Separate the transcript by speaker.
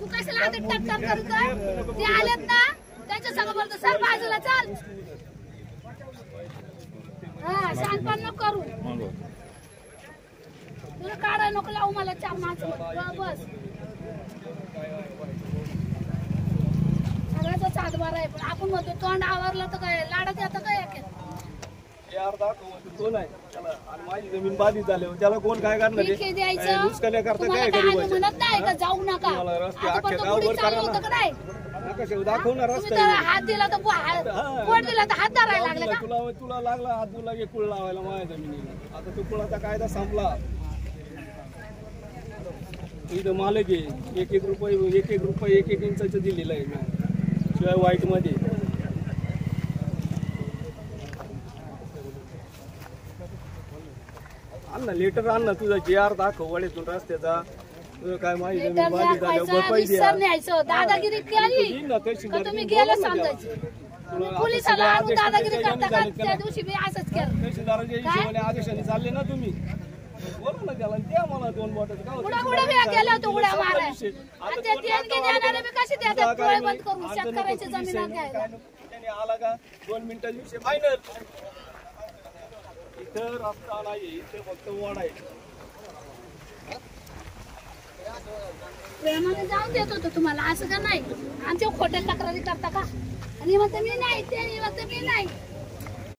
Speaker 1: तू कशाला आता टक्कर करत ते आलेत ना त्याच्या संग बोलतो सर बाजूला चाल हा शांतपण नको करू तुला काढा नको लावू मला चार माच बस सगळ्याचा सातबारा आहे पण आपण म्हणतो तोंड आवरलं तर काय लाडत येतं काय
Speaker 2: यार दाखव तो नाही त्याला आणि माझी जमीन बाधित झाली त्याला कोण काय करणार
Speaker 1: आहे द्यायचं
Speaker 2: नुसकाल्या करता काय करू
Speaker 1: म्हणत नाही का जाऊ नका
Speaker 2: रस्ते अख्खे गावभर
Speaker 1: होतं का नाही
Speaker 2: दाखवणार रस्ता
Speaker 1: हात दिला तर पोट दिला तर हात धरायला लागला
Speaker 2: तुला तुला लागला हात तुला एक कुळ लावायला माझ्या जमिनीला आता तो कुळाचा कायदा संपला इथं मालक आहे एक रुपये एक इंचाचं दिलेलं आहे मी शिवाय व्हाईट मध्ये आण ना लेटर आण ना तुझा JR दाखव वडेतून रस्त्याचा तुझं काय माहिती जमीन बाधित झाल्यावर पैसे
Speaker 1: दादागिरी केली का तुम्ही गेलं समजायचं पोलिसाला आणून दादागिरी करता का त्या दिवशी मी असंच केलं
Speaker 2: तहसीलदाराच्या हिशोबाने आदेशाने चालले ना तुम्ही बोला ना त्याला द्या मला 2 बॉटल
Speaker 1: उड्या गेला होतो उड्या मारायला आणि ते देणगी देणारे बी कशी देतात डोळे बंद करून शेतकऱ्याची जमीन घ्यायला
Speaker 2: त्याने आला का 2 मिनिटात विषय फायनल इथं रस्ता नाही इथे फक्त वाड आहे
Speaker 1: प्रेमाने जाऊन देत होतो तुम्हाला असं का नाही आमच्या खोट्या तक्रारी करता का आणि म्हणते मी नाही ते म्हणते मी नाही